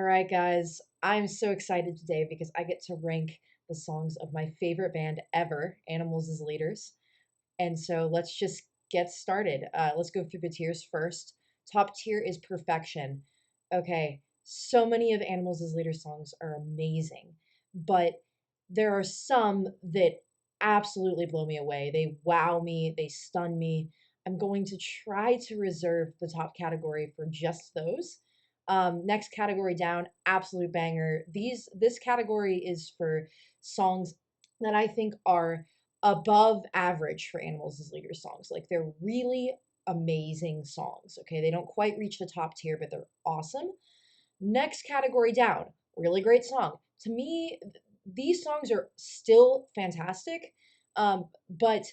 right, guys, I'm so excited today because I get to rank the songs of my favorite band ever, Animals as Leaders. And so let's just get started. Let's go through the tiers first. Top tier is Perfection. Okay, so many of Animals as Leaders songs are amazing, but there are some that absolutely blow me away. They wow me, they stun me. I'm going to try to reserve the top category for just those. Next category down, absolute banger. This category is for songs that I think are above average for Animals as Leaders songs. Like they're really amazing songs. Okay, they don't quite reach the top tier, but they're awesome. Next category down, really great song. To me, these songs are still fantastic, but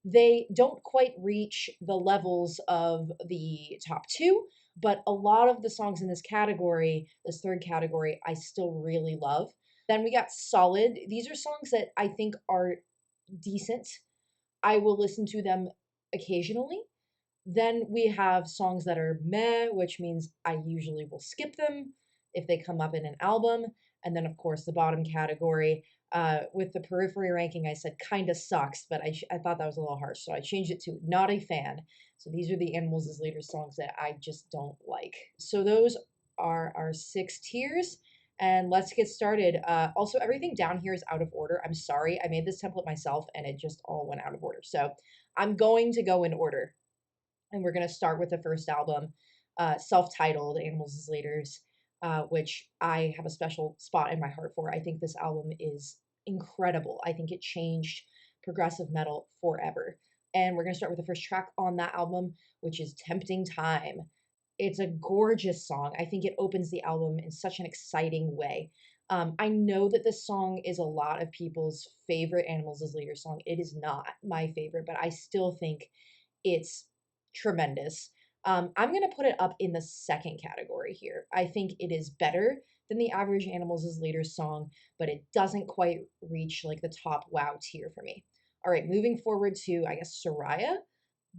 they don't quite reach the levels of the top two. But a lot of the songs in this category, this third category, I still really love. Then we got Solid. These are songs that I think are decent. I will listen to them occasionally. Then we have songs that are meh, which means I usually will skip them if they come up in an album. And then, of course, the bottom category. With the periphery ranking, I said kinda sucks, but I thought that was a little harsh. So I changed it to not a fan. So these are the Animals as Leaders songs that I just don't like. So those are our six tiers. And let's get started. Also, everything down here is out of order. I'm sorry. I made this template myself and it just all went out of order. So I'm going to go in order. And we're going to start with the first album, self-titled Animals as Leaders, which I have a special spot in my heart for. I think this album is incredible. I think it changed progressive metal forever. And we're going to start with the first track on that album, which is Tempting Time. It's a gorgeous song. I think it opens the album in such an exciting way. I know that this song is a lot of people's favorite Animals as Leaders song. It is not my favorite, but I still think it's tremendous. I'm going to put it up in the second category here. I think it is better than the average Animals as Leaders song, but it doesn't quite reach like the top wow tier for me. All right, moving forward to, I guess, Soraya.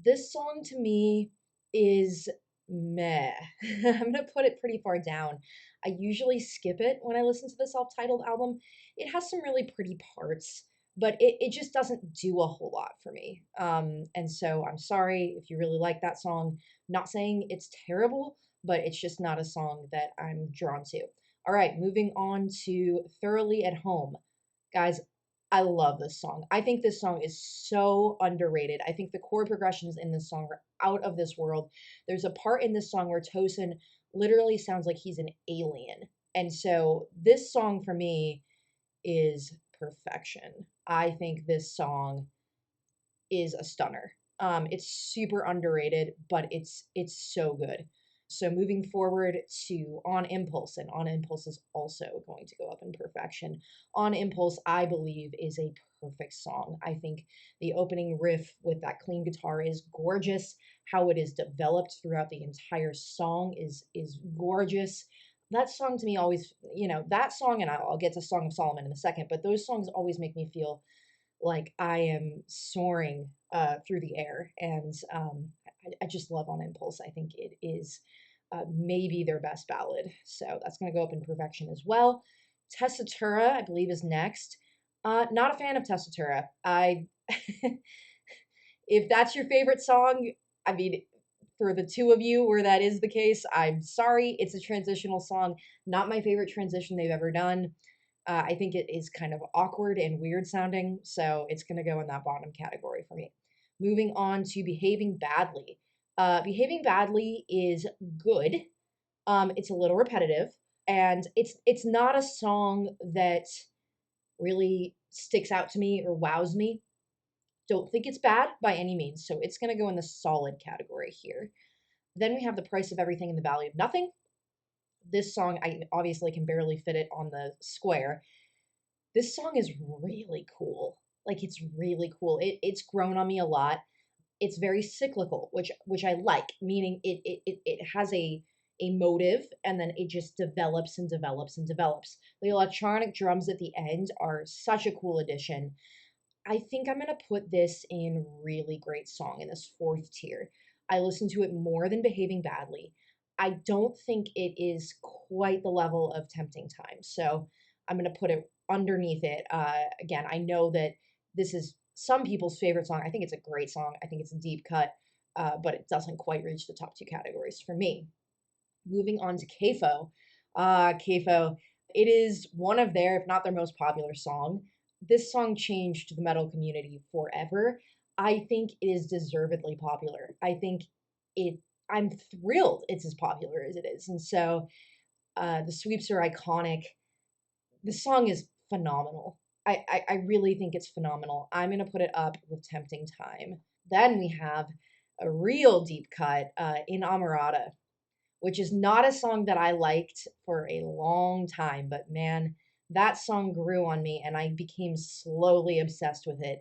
This song to me is meh. I'm going to put it pretty far down. I usually skip it when I listen to the self titled album. It has some really pretty parts, but it just doesn't do a whole lot for me. And so I'm sorry if you really like that song. Not saying it's terrible, but it's just not a song that I'm drawn to. All right, moving on to Thoroughly at Home. Guys, I love this song. I think this song is so underrated. I think the chord progressions in this song are out of this world. There's a part in this song where Tosin literally sounds like he's an alien. And so this song for me is perfection. I think this song is a stunner. It's super underrated, but it's so good. So moving forward to On Impulse, and On Impulse is also going to go up in perfection. On Impulse, I believe, is a perfect song. I think the opening riff with that clean guitar is gorgeous. How it is developed throughout the entire song is gorgeous. That song to me always, that song, and I'll get to Song of Solomon in a second, but those songs always make me feel like I am soaring through the air. And I just love On Impulse. I think it is maybe their best ballad. So that's going to go up in perfection as well. Tessitura, I believe, is next. Not a fan of Tessitura. If that's your favorite song, I mean, for the two of you where that is the case, I'm sorry. It's a transitional song. Not my favorite transition they've ever done. I think it is kind of awkward and weird sounding, so it's going to go in that bottom category for me. Moving on to Behaving Badly. Behaving Badly is good. It's a little repetitive, and it's not a song that really sticks out to me or wows me. Don't think it's bad by any means, so it's going to go in the solid category here. Then we have The Price of Everything and the Value of Nothing. This song, I obviously can barely fit it on the square. This song is really cool. Like it's really cool. It's grown on me a lot. It's very cyclical, which I like, meaning it has a motive and then it just develops and develops and develops. The electronic drums at the end are such a cool addition. I think I'm gonna put this in really great song in this fourth tier. I listen to it more than Behaving Badly. I don't think it is quite the level of Tempting Time. So I'm going to put it underneath it. Again, I know that this is some people's favorite song. I think it's a great song. I think it's a deep cut, but it doesn't quite reach the top two categories for me. Moving on to CAFO. CAFO, it is one of their, if not their most popular song. This song changed the metal community forever. I think it is deservedly popular. I think it, I'm thrilled it's as popular as it is. And so the sweeps are iconic. The song is phenomenal. I really think it's phenomenal. I'm going to put it up with Tempting Time. Then we have a real deep cut in Amarada, which is not a song that I liked for a long time, but man, that song grew on me and I became slowly obsessed with it.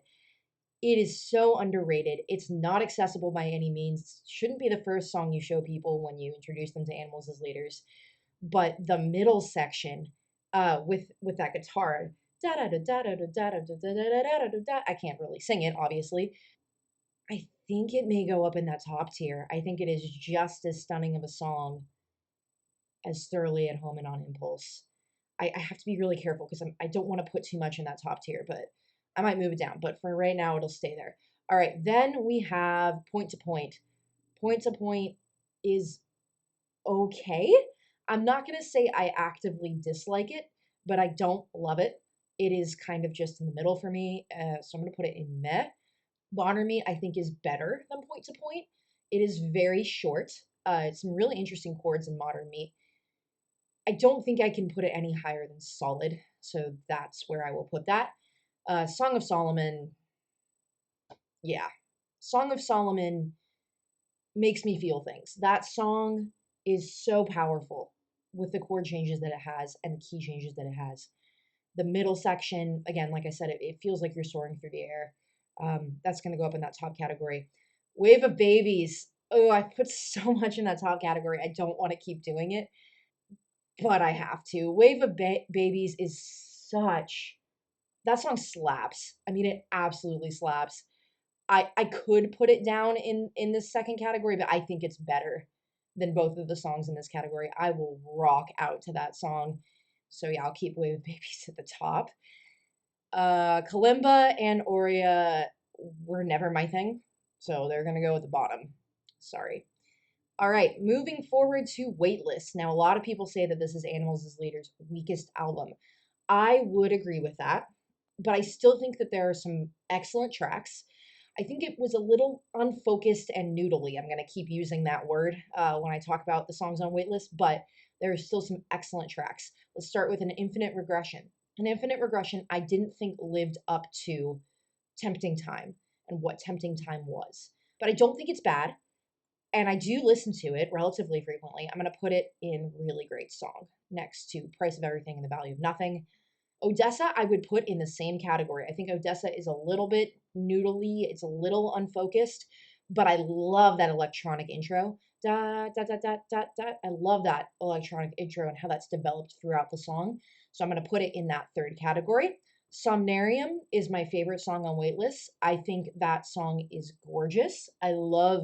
It is so underrated. It's not accessible by any means. Shouldn't be the first song you show people when you introduce them to animals as leaders. But the middle section, with that guitar, da da da da da da da da da da da da da. I can't really sing it, obviously. I think it may go up in that top tier. I think it is just as stunning of a song as Thoroughly at Home and On Impulse. I have to be really careful because I don't want to put too much in that top tier, but I might move it down. But for right now, it'll stay there. All right, then we have Point to Point. Point to Point is okay. I'm not going to say I actively dislike it, but I don't love it. It is kind of just in the middle for me, so I'm going to put it in meh. Modern Meat, I think, is better than Point to Point. It is very short. It's some really interesting chords in Modern Meat. I don't think I can put it any higher than solid, so that's where I will put that. Song of Solomon, yeah. Song of Solomon makes me feel things. That song is so powerful with the chord changes that it has and the key changes that it has. The middle section, again, like I said, it feels like you're soaring through the air. That's going to go up in that top category. Wave of Babies. Oh, I put so much in that top category. I don't want to keep doing it, but I have to. Wave of Babies is such, that song slaps. I mean, it absolutely slaps. I could put it down in this second category, but I think it's better than both of the songs in this category. I will rock out to that song. So yeah, I'll keep Wave of Babies at the top. Kalimba and Aurea were never my thing, so they're gonna go at the bottom. Sorry. All right, moving forward to Weightless. Now, a lot of people say that this is Animals as Leaders' weakest album. I would agree with that, but I still think that there are some excellent tracks. I think it was a little unfocused and noodly. I'm going to keep using that word when I talk about the songs on Weightless, but there are still some excellent tracks. Let's start with An Infinite Regression. An Infinite Regression, I didn't think lived up to Tempting Time and what Tempting Time was. But I don't think it's bad, and I do listen to it relatively frequently. I'm going to put it in really great song next to Price of Everything and the Value of Nothing. Odessa, I would put in the same category. I think Odessa is a little bit noodly, it's a little unfocused, but I love that electronic intro. Da da da da da da. I love that electronic intro and how that's developed throughout the song. So I'm going to put it in that third category. Somnarium is my favorite song on Weightless. I think that song is gorgeous. I love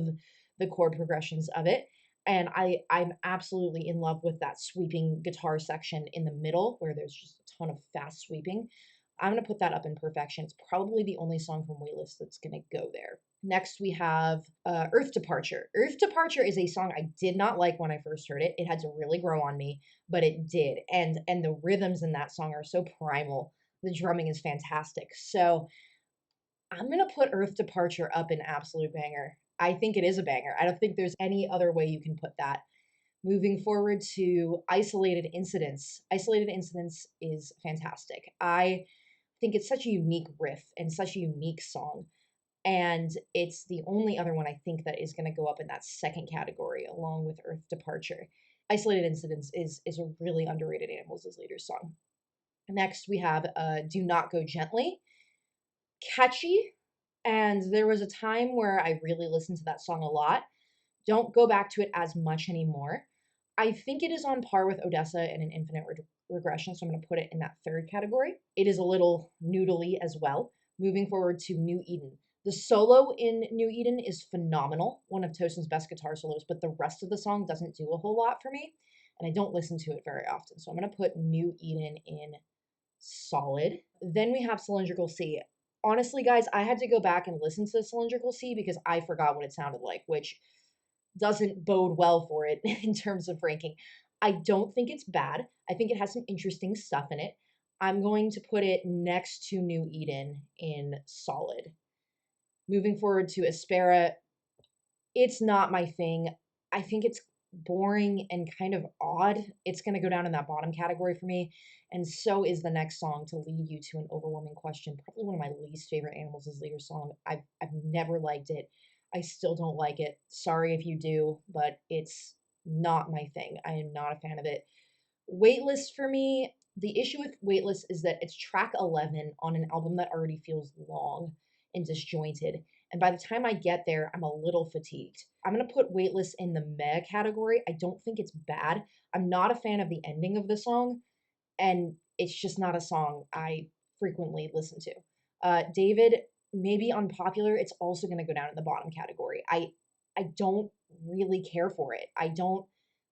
the chord progressions of it. And I'm absolutely in love with that sweeping guitar section in the middle where there's just a ton of fast sweeping. I'm going to put that up in perfection. It's probably the only song from Weightless that's going to go there. Next, we have Earth Departure. Earth Departure is a song I did not like when I first heard it. It had to really grow on me, but it did. And the rhythms in that song are so primal. The drumming is fantastic. So I'm going to put Earth Departure up in absolute banger. I think it is a banger. I don't think there's any other way you can put that. Moving forward to Isolated Incidents. Isolated Incidents is fantastic. I think it's such a unique riff and such a unique song. And it's the only other one I think that is going to go up in that second category along with Earth Departure. Isolated Incidents is a really underrated Animals as Leaders song. Next, we have Do Not Go Gently. Catchy, and there was a time where I really listened to that song a lot. Don't go back to it as much anymore. I think it is on par with Odessa and An Infinite Regression, so I'm going to put it in that third category. It is a little noodly as well. Moving forward to New Eden. The solo in New Eden is phenomenal, one of Tosin's best guitar solos, but the rest of the song doesn't do a whole lot for me, and I don't listen to it very often. So I'm going to put New Eden in solid. Then we have Cylindrical Sea. Honestly, guys, I had to go back and listen to Cylindrical Sea because I forgot what it sounded like, which doesn't bode well for it in terms of ranking. I don't think it's bad. I think it has some interesting stuff in it. I'm going to put it next to New Eden in solid. Moving forward to Aspera, it's not my thing. I think it's boring and kind of odd. It's going to go down in that bottom category for me. And so is the next song, To Lead You to an Overwhelming Question. Probably one of my least favorite Animals as Leader song. I've never liked it. I still don't like it. Sorry if you do, but it's not my thing. I am not a fan of it. Weightless for me, the issue with Weightless is that it's track 11 on an album that already feels long and disjointed. And by the time I get there, I'm a little fatigued. I'm going to put Weightless in the meh category. I don't think it's bad. I'm not a fan of the ending of the song, and it's just not a song I frequently listen to. David, maybe unpopular. It's also going to go down in the bottom category. I don't really care for it. I don't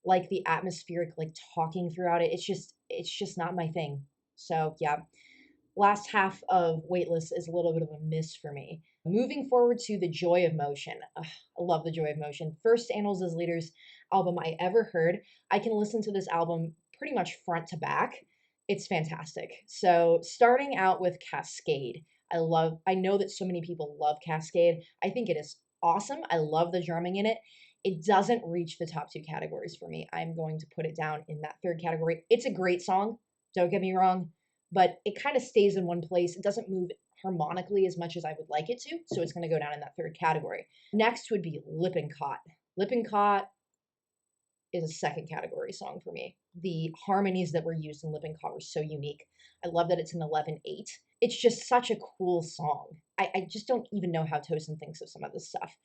like the atmospheric like talking throughout it. It's just not my thing. So yeah, last half of Weightless is a little bit of a miss for me. Moving forward to The Joy of Motion. Ugh, I love The Joy of Motion. First Animals as Leaders album I ever heard. I can listen to this album pretty much front to back. It's fantastic. So starting out with Cascade. I know that so many people love Cascade. I think it is awesome. I love the drumming in it. It doesn't reach the top two categories for me. I'm going to put it down in that third category. It's a great song. Don't get me wrong, but it kind of stays in one place. It doesn't move harmonically as much as I would like it to, so it's going to go down in that third category. Next would be Lippincott. Lippincott is a second category song for me. The harmonies that were used in Lippincott were so unique. I love that it's an 11/8. It's just such a cool song. I just don't even know how Tosin thinks of some of this stuff.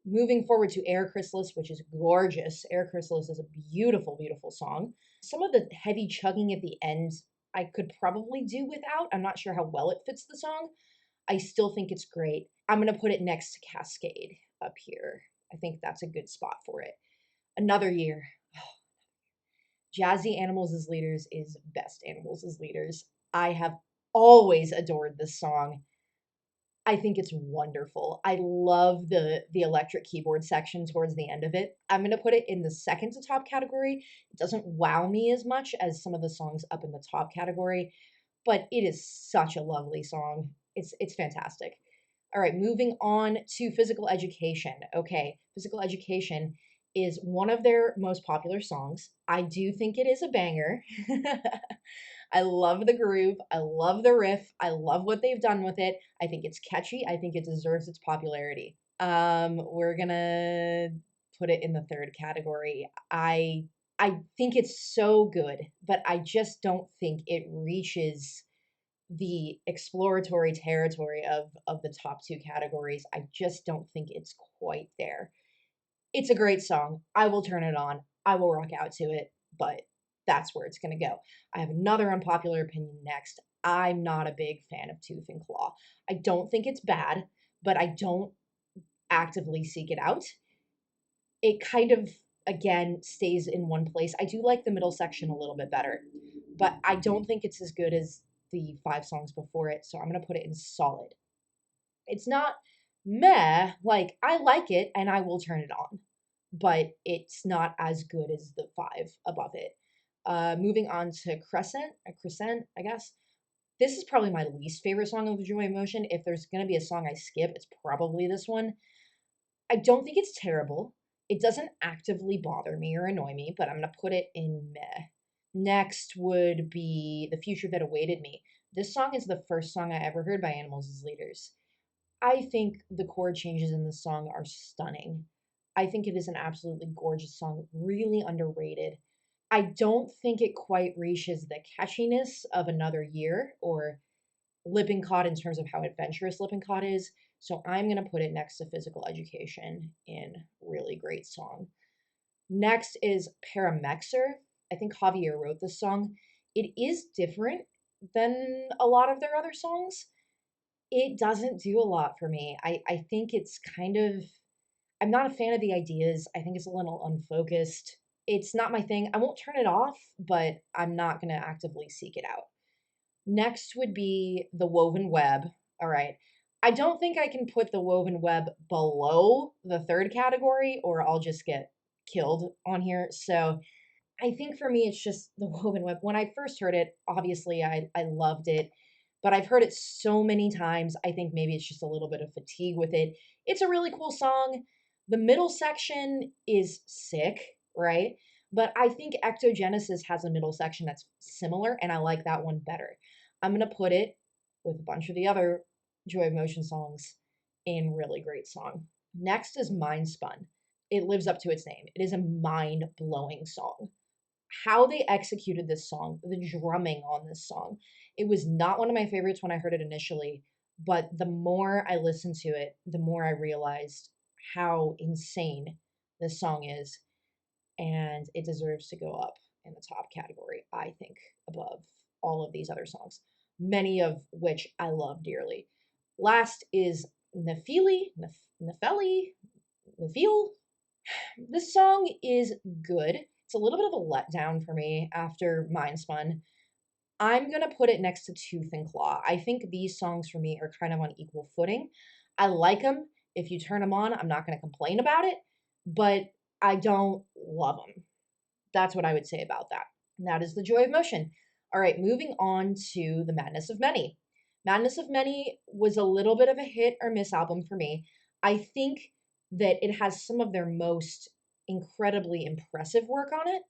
Moving forward to Air Chrysalis, which is gorgeous. Air Chrysalis is a beautiful, beautiful song. Some of the heavy chugging at the end I could probably do without. I'm not sure how well it fits the song. I still think it's great. I'm going to put it next to Cascade up here. I think that's a good spot for it. Another Year. Jazzy Animals as Leaders is best Animals as Leaders. I have always adored this song. I think it's wonderful. I love the electric keyboard section towards the end of it. I'm going to put it in the second to top category. It doesn't wow me as much as some of the songs up in the top category, but it is such a lovely song. It's fantastic. All right, moving on to Physical Education. Okay, Physical Education is one of their most popular songs. I do think it is a banger. I love the groove. I love the riff. I love what they've done with it. I think it's catchy. I think it deserves its popularity. We're gonna put it in the third category. I think it's so good, but I just don't think it reaches the exploratory territory of the top two categories. I just don't think it's quite there. It's a great song. I will turn it on. I will rock out to it, but that's where it's going to go. I have another unpopular opinion next. I'm not a big fan of Tooth and Claw. I don't think it's bad, but I don't actively seek it out. It kind of, again, stays in one place. I do like the middle section a little bit better, but I don't think it's as good as the five songs before it, so I'm going to put it in solid. It's not meh, like I like it and I will turn it on, but it's not as good as the five above it. Moving on to Crescent, I guess. This is probably my least favorite song of the Joy Emotion. If there's gonna be a song I skip, it's probably this one. I don't think it's terrible. It doesn't actively bother me or annoy me, but I'm gonna put it in meh. Next would be The Future That Awaited Me. This song is the first song I ever heard by Animals as Leaders. I think the chord changes in this song are stunning. I think it is an absolutely gorgeous song, really underrated. I don't think it quite reaches the catchiness of Another Year or Lippincott in terms of how adventurous Lippincott is. So I'm going to put it next to Physical Education in really great song. Next is Paramexer. I think Javier wrote this song. It is different than a lot of their other songs. It doesn't do a lot for me. I think it's kind of, I'm not a fan of the ideas. I think it's a little unfocused. It's not my thing. I won't turn it off, but I'm not going to actively seek it out. Next would be the woven web. All right. I don't think I can put the woven web below the third category or I'll just get killed on here. So I think for me, it's just the woven web. When I first heard it, obviously I loved it, but I've heard it so many times. I think maybe it's just a little bit of fatigue with it. It's a really cool song. The middle section is sick, right? But I think Ectogenesis has a middle section that's similar, and I like that one better. I'm going to put it with a bunch of the other Joy of Motion songs in really great song. Next is Mind Spun. It lives up to its name. It is a mind blowing song. How they executed this song, the drumming on this song. It was not one of my favorites when I heard it initially, but the more I listened to it, the more I realized how insane this song is, and it deserves to go up in the top category, I think, above all of these other songs, many of which I love dearly. Last is Nefeli, Nefeel. This song is good. It's a little bit of a letdown for me after Mind Spun. I'm gonna put it next to Tooth and Claw. I think these songs for me are kind of on equal footing. I like them. If you turn them on, I'm not gonna complain about it, but I don't love them. That's what I would say about that. And that is the joy of motion. All right, moving on to the Madness of Many. Madness of Many was a little bit of a hit or miss album for me. I think that it has some of their most incredibly impressive work on it,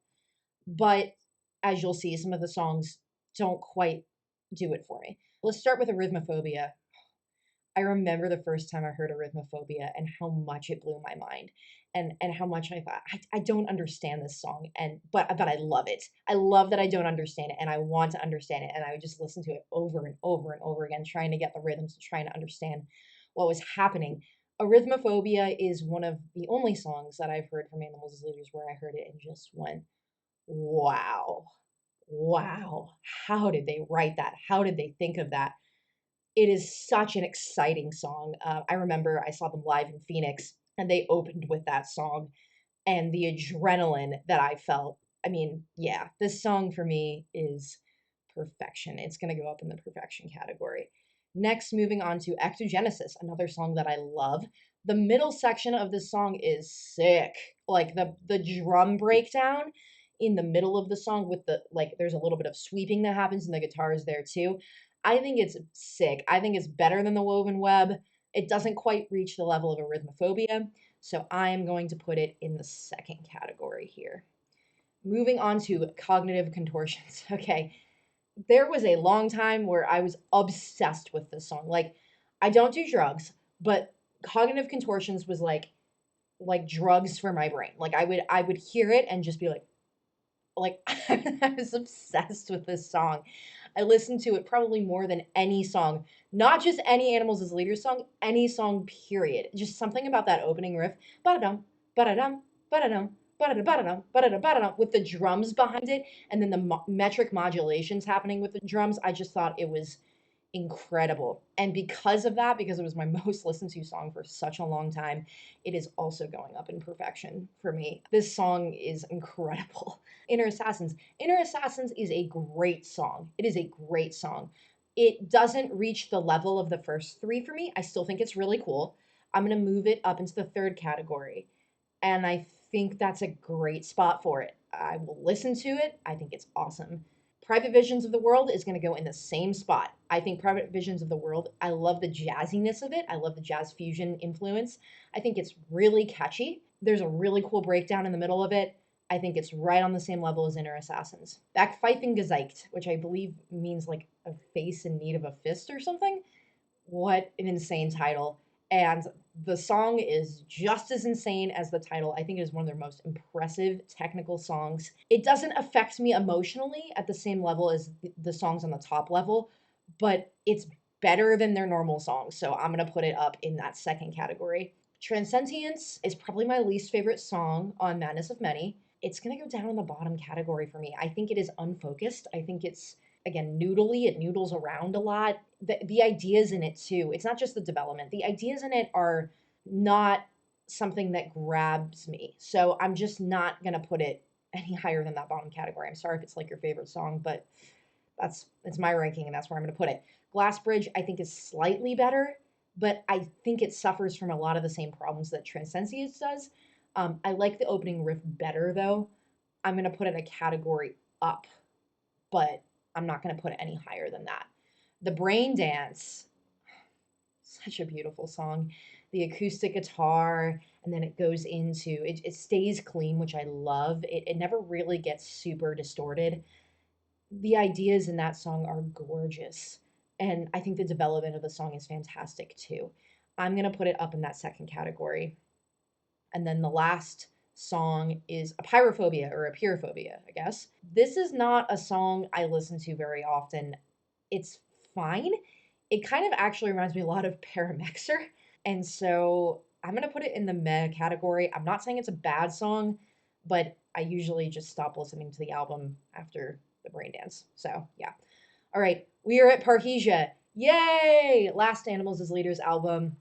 but as you'll see, some of the songs don't quite do it for me. Let's start with Arithmophobia. I remember the first time I heard Arithmophobia and how much it blew my mind, and how much I thought I don't understand this song, and but I love it. I love that I don't understand it and I want to understand it, and I would just listen to it over and over and over again, trying to get the rhythms, trying to understand what was happening. Arithmophobia is one of the only songs that I've heard from Animals as Leaders where I heard it and just went, wow, wow, how did they write that? How did they think of that? It is such an exciting song. I remember I saw them live in Phoenix and they opened with that song and the adrenaline that I felt. I mean, yeah, this song for me is perfection. It's going to go up in the perfection category. Next, moving on to Ectogenesis, another song that I love. The middle section of this song is sick. Like the drum breakdown in the middle of the song with the like there's a little bit of sweeping that happens and the guitar is there too. I think it's sick. I think it's better than the Woven Web. It doesn't quite reach the level of Arithmophobia, so I'm going to put it in the second category here. Moving on to cognitive contortions. Okay, there was a long time where I was obsessed with this song. Like, I don't do drugs, but cognitive contortions was like drugs for my brain. Like I would hear it and just be like I was obsessed with this song. I listened to it probably more than any song, not just any Animals as Leaders song, any song, period. Just something about that opening riff, ba-da-dum, ba-da-dum, ba-da-dum, ba-da-da-ba-da-dum, ba-da-da-ba-da-dum, with the drums behind it, and then the metric modulations happening with the drums. I just thought it was incredible. And because of that, because it was my most listened to song for such a long time, it is also going up in perfection for me. This song is incredible. Inner Assassins. Inner Assassins is a great song. It is a great song. It doesn't reach the level of the first three for me. I still think it's really cool. I'm going to move it up into the third category. And I think that's a great spot for it. I will listen to it. I think it's awesome. Private Visions of the World is going to go in the same spot. I think Private Visions of the World, I love the jazziness of it. I love the jazz fusion influence. I think it's really catchy. There's a really cool breakdown in the middle of it. I think it's right on the same level as Inner Assassins. Backpfeifen Gezeigt, which I believe means like a face in need of a fist or something. What an insane title. And the song is just as insane as the title. I think it is one of their most impressive technical songs. It doesn't affect me emotionally at the same level as the songs on the top level, but it's better than their normal songs. So I'm going to put it up in that second category. Transcentience is probably my least favorite song on Madness of Many. It's going to go down in the bottom category for me. I think it is unfocused. I think it's again, noodly. It noodles around a lot. The ideas in it too. It's not just the development. The ideas in it are not something that grabs me. So I'm just not gonna put it any higher than that bottom category. I'm sorry if it's like your favorite song, but it's my ranking and that's where I'm gonna put it. Glass Bridge, I think, is slightly better, but I think it suffers from a lot of the same problems that Transcendence does. I like the opening riff better though. I'm gonna put it a category up, but I'm not going to put it any higher than that. The Brain Dance, such a beautiful song. The acoustic guitar, and then it goes into it stays clean, which I love. It never really gets super distorted. The ideas in that song are gorgeous. And I think the development of the song is fantastic too. I'm going to put it up in that second category. And then the last song is a pyrophobia or a pyrophobia, I guess. This is not a song I listen to very often. It's fine. It kind of actually reminds me a lot of Paramexer. And so I'm going to put it in the meh category. I'm not saying it's a bad song, but I usually just stop listening to the album after the brain dance. So yeah. All right, we are at Parrhesia. Yay! Last Animals as Leaders album.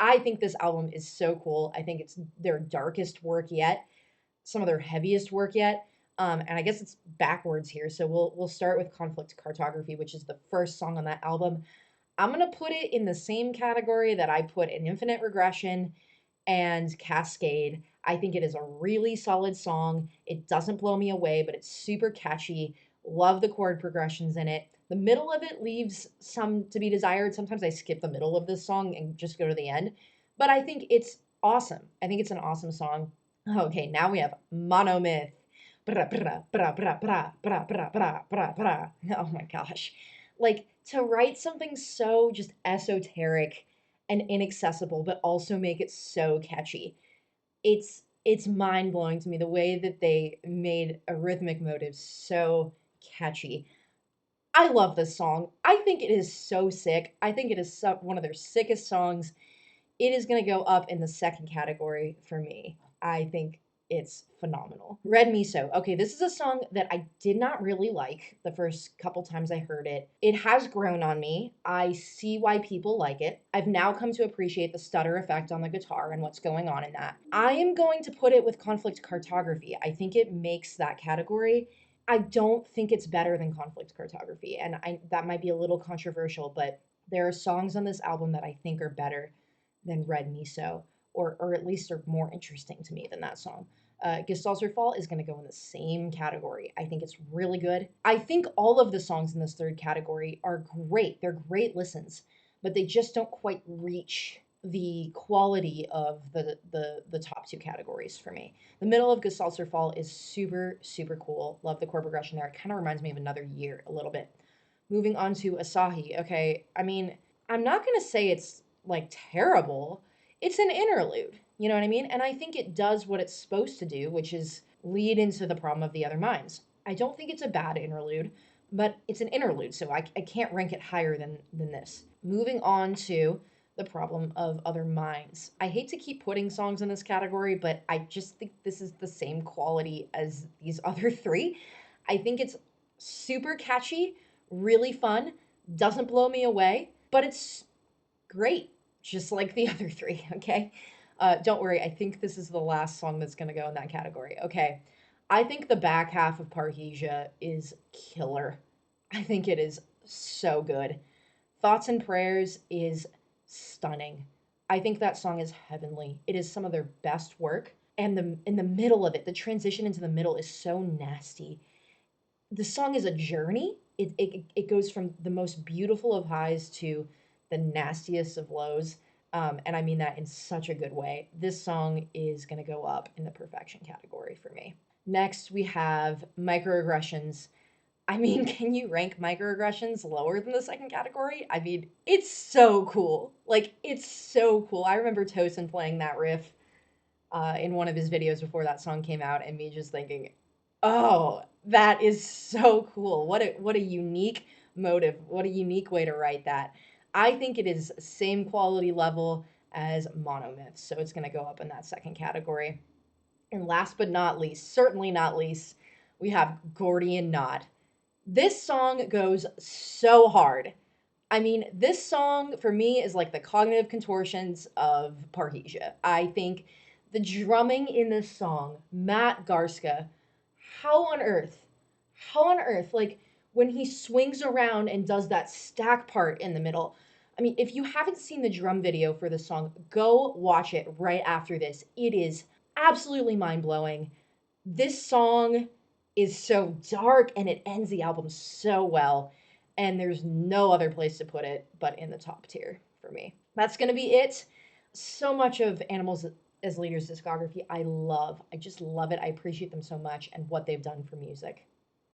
I think this album is so cool. I think it's their darkest work yet, some of their heaviest work yet. And I guess it's backwards here. So we'll start with Conflict Cartography, which is the first song on that album. I'm gonna put it in the same category that I put in Infinite Regression and Cascade. I think it is a really solid song. It doesn't blow me away, but it's super catchy. Love the chord progressions in it. The middle of it leaves some to be desired. Sometimes I skip the middle of this song and just go to the end, but I think it's awesome. I think it's an awesome song. Okay, now we have Monomyth. Bra, bra, bra, bra, bra, bra, bra, bra, bra, bra. Oh my gosh. Like to write something so just esoteric and inaccessible, but also make it so catchy. It's mind blowing to me the way that they made a rhythmic motive so catchy. I love this song. I think it is so sick. I think it is one of their sickest songs. It is going to go up in the second category for me. I think it's phenomenal. Red Miso. Okay, this is a song that I did not really like the first couple times I heard it. It has grown on me. I see why people like it. I've now come to appreciate the stutter effect on the guitar and what's going on in that. I am going to put it with Conflict Cartography. I think it makes that category. I don't think it's better than Conflict Cartography, and that might be a little controversial, but there are songs on this album that I think are better than Red Miso, or at least are more interesting to me than that song. Gestalterfall is going to go in the same category. I think it's really good. I think all of the songs in this third category are great. They're great listens, but they just don't quite reach the quality of the top two categories for me. The middle of Gestalterfall is super cool. Love the chord progression there. It kind of reminds me of Another Year a little bit. Moving on to Asahi. Okay, I mean, I'm not gonna say it's like terrible. It's an interlude. You know what I mean? And I think it does what it's supposed to do, which is lead into the problem of the other minds. I don't think it's a bad interlude, but it's an interlude, so I can't rank it higher than this. Moving on to the problem of other minds. I hate to keep putting songs in this category, but I just think this is the same quality as these other three. I think it's super catchy, really fun, doesn't blow me away, but it's great, just like the other three, okay? Don't worry, I think this is the last song that's gonna go in that category. Okay, I think the back half of Parrhesia is killer. I think it is so good. Thoughts and Prayers is stunning. I think that song is heavenly. It is some of their best work. And in the middle of it, the transition into the middle is so nasty. The song is a journey. It goes from the most beautiful of highs to the nastiest of lows. And I mean that in such a good way. This song is going to go up in the perfection category for me. Next, we have Microaggressions. I mean, can you rank microaggressions lower than the second category? I mean, it's so cool. Like, it's so cool. I remember Tosin playing that riff in one of his videos before that song came out, and me just thinking, "Oh, that is so cool! What a unique motive! What a unique way to write that." I think it is same quality level as Monomyth, so it's going to go up in that second category. And last but not least, certainly not least, we have Gordian Knot. This song goes so hard. I mean, this song for me is like the cognitive contortions of Parrhesia. I think the drumming in this song, Matt Garska, how on earth, like when he swings around and does that stack part in the middle. I mean, if you haven't seen the drum video for this song, go watch it right after this. It is absolutely mind blowing. This song is so dark and it ends the album so well. And there's no other place to put it but in the top tier for me. That's going to be it. So much of Animals as Leaders discography I love. I just love it. I appreciate them so much and what they've done for music.